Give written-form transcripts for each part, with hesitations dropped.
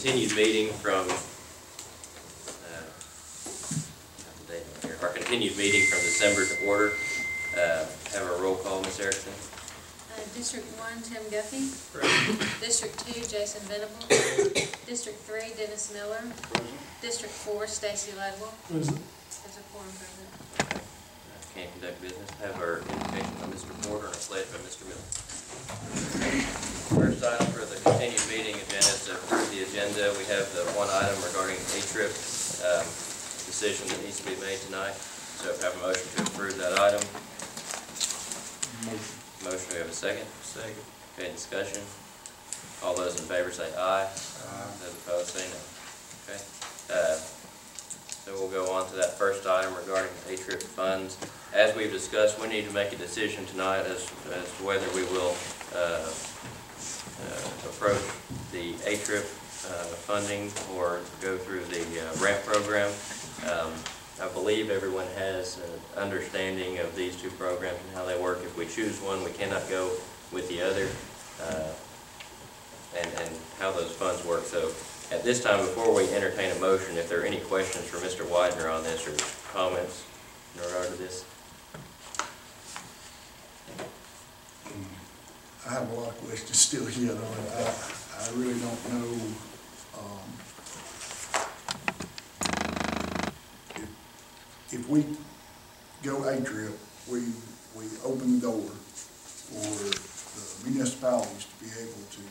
continued meeting from December to order. Have a roll call, Ms. Erickson. District 1, Tim Guffey. District 2, Jason Venable. District 3, Dennis Miller. District 4, Stacy Ladwell. There's a quorum present. Can't conduct business. Have our invocation by Mr. Porter and a pledge by Mr. Miller. First item for the continued meeting agenda is to approve the agenda. We have the one item regarding ATRIP decision that needs to be made tonight. So if I have a motion to approve that item. Motion, we have a second? Second. Okay, discussion. All those in favor say aye. Aye. Those opposed say no. Okay. So we'll go on to that first item regarding ATRIP funds. As we've discussed, we need to make a decision tonight as to whether we will approach the ATRIP funding or go through the RAMP program. I believe everyone has an understanding of these two programs and how they work. If we choose one, we cannot go with the other, and how those funds work. So at this time, before we entertain a motion, if there are any questions for Mr. Widener on this or comments in regard to this. I have a lot of questions still here, though. I really don't know if we go ATRIP, we open the door for the municipalities to be able to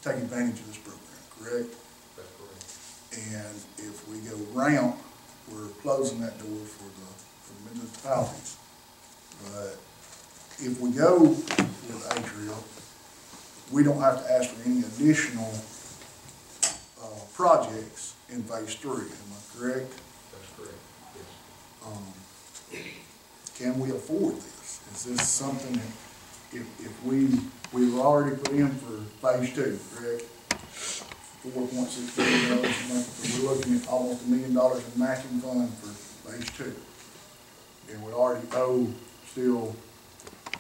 take advantage of this program, correct? That's correct. And if we go RAMP, we're closing that door for the municipalities. But if we go with ATRIP, we don't have to ask for any additional projects in phase 3. Am I correct? That's correct. Yes. Can we afford this? Is this something that if we've already put in for phase 2, correct? $4.6 million. So we're looking at almost $1 million in matching fund for phase 2, and we already owe still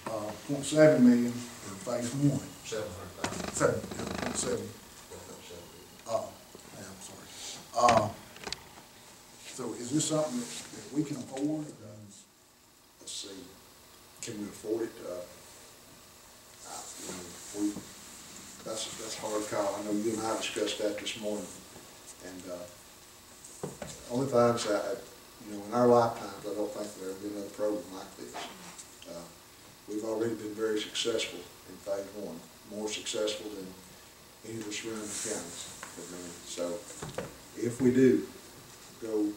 $0.7 million for phase 1. 700,000. 7.7. Yeah, I'm sorry. So is this something that we can afford? Let's see. Can we afford it? That's a hard call. I know you and I discussed that this morning, and only things in our lifetimes, I don't think there'll be another program like this. We've already been very successful in phase 1, more successful than any of the surrounding counties. So if we do go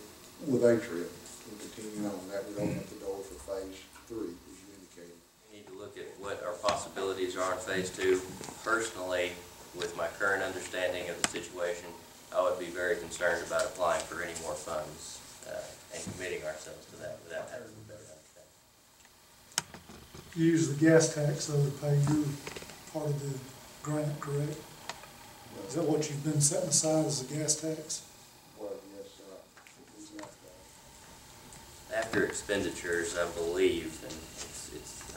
with ATRIP and continue on, that would open up the door for phase 3, as you indicated. We need to look at what our possibilities are in phase 2. Personally, with my current understanding of the situation, I would be very concerned about applying for any more funds and committing ourselves to that without having a better understanding. You use the gas tax though to pay your part of the grant, correct? Is that what you've been setting aside as the gas tax? Well, yes, After expenditures, I believe, and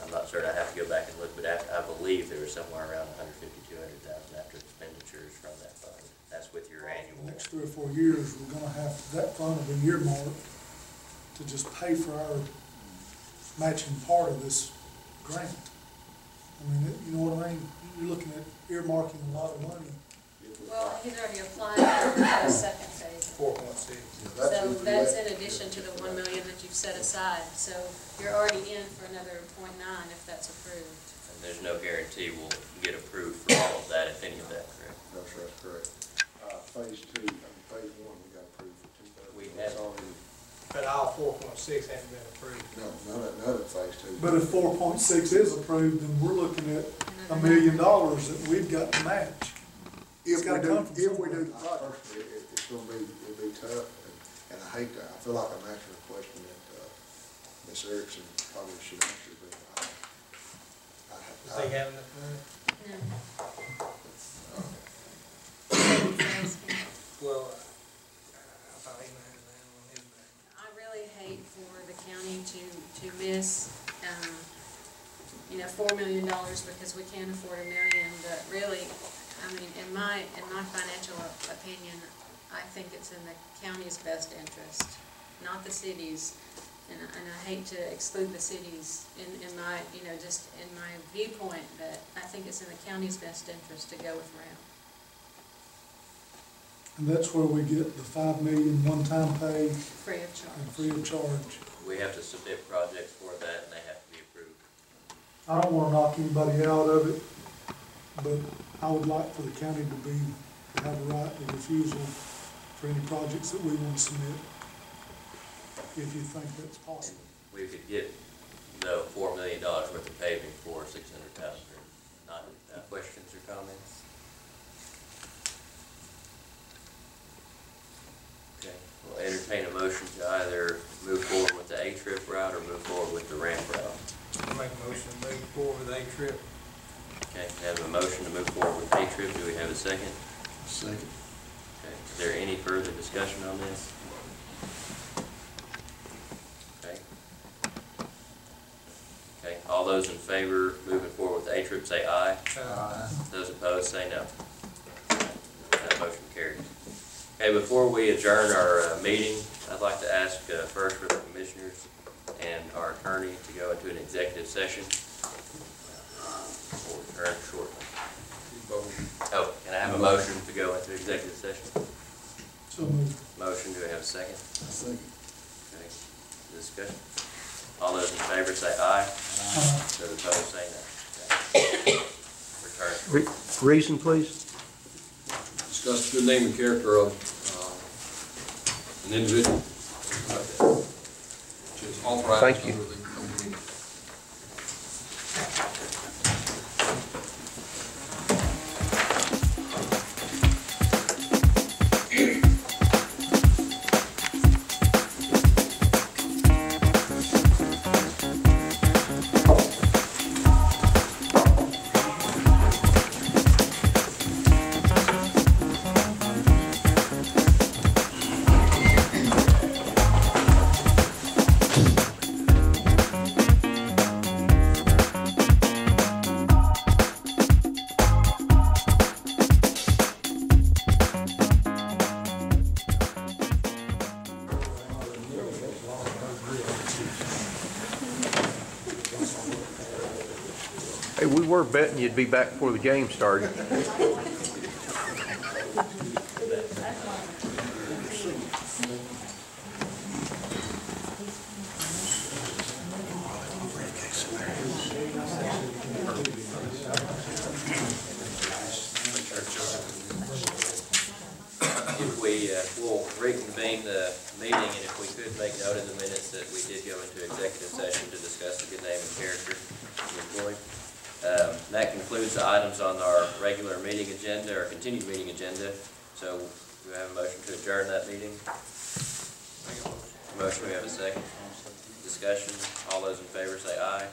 I'm not certain, I have to go back and look, but I believe there was somewhere around $150,000 to $200,000 after expenditures from that fund. That's with your annual. The next 3 or 4 years, we're going to have, that fund will be earmarked to just pay for our matching part of this grant. I mean, you know what I mean? You're looking at earmarking a lot of money. Well, he's already applied for the second phase. 4.6. So that's in addition to the $1 million that you've set aside. So you're already in for another $0.9 if that's approved. And there's no guarantee we'll get approved for all of that, if any of that, correct? That's correct. Phase 2, phase 1, we got approved for 2/3. We have already. But all 4.6 hasn't been approved. No, none of phase 2. But if 4.6 is approved, then we're looking at $1 million that we've got to match. If we do the project. Personally, it'll be tough, and I hate that. I feel like I'm answering a question that Ms. Erickson probably should answer, but Does he have enough money? No. Well, I thought he might have that on his back. I really hate for the county to miss, $4 million because we can't afford $1 million, but really, I mean, in my financial opinion, I think it's in the county's best interest, not the city's. And I hate to exclude the cities in my, just in my viewpoint, but I think it's in the county's best interest to go with ramp. And that's where we get the $5 million one-time pay Free of charge. and free of charge. We have to submit projects for that, and they have to be approved. I don't wanna knock anybody out of it, but I would like for the county to have a right of refusal for any projects that we want to submit, if you think that's possible. We could get the $4 million worth of paving for $600,000 or $900,000. Questions or comments? Okay, we'll entertain a motion to either move forward with the ATRIP route or move forward with the ramp route. I'll make a motion to move forward with ATRIP. Okay, we have a motion to move forward with ATRIP. Do we have a second? Second. Okay, is there any further discussion on this? Okay. Okay, all those in favor of moving forward with ATRIP say aye. Those opposed say no. That motion carries. Okay, before we adjourn our meeting, I'd like to ask first for the commissioners and our attorney to go into an executive session. We'll return shortly. Oh, can I have a motion to go into executive session? So moved. Motion, do we have a second? Second. Okay, discussion. All those in favor say aye. Those opposed say no. Okay. Return. Reason, please? Discuss the good name and character of an individual. Which is authorized Thank you. under the open meeting. Hey, we were betting you'd be back before the game started. If we, we'll reconvene the meeting, and if we could make note in the minutes that we did go into executive session to discuss the good name and character of the employee. That concludes the items on our regular meeting agenda, or continued meeting agenda. So do we have a motion to adjourn that meeting? Motion, we have a second. Discussion, all those in favor say aye.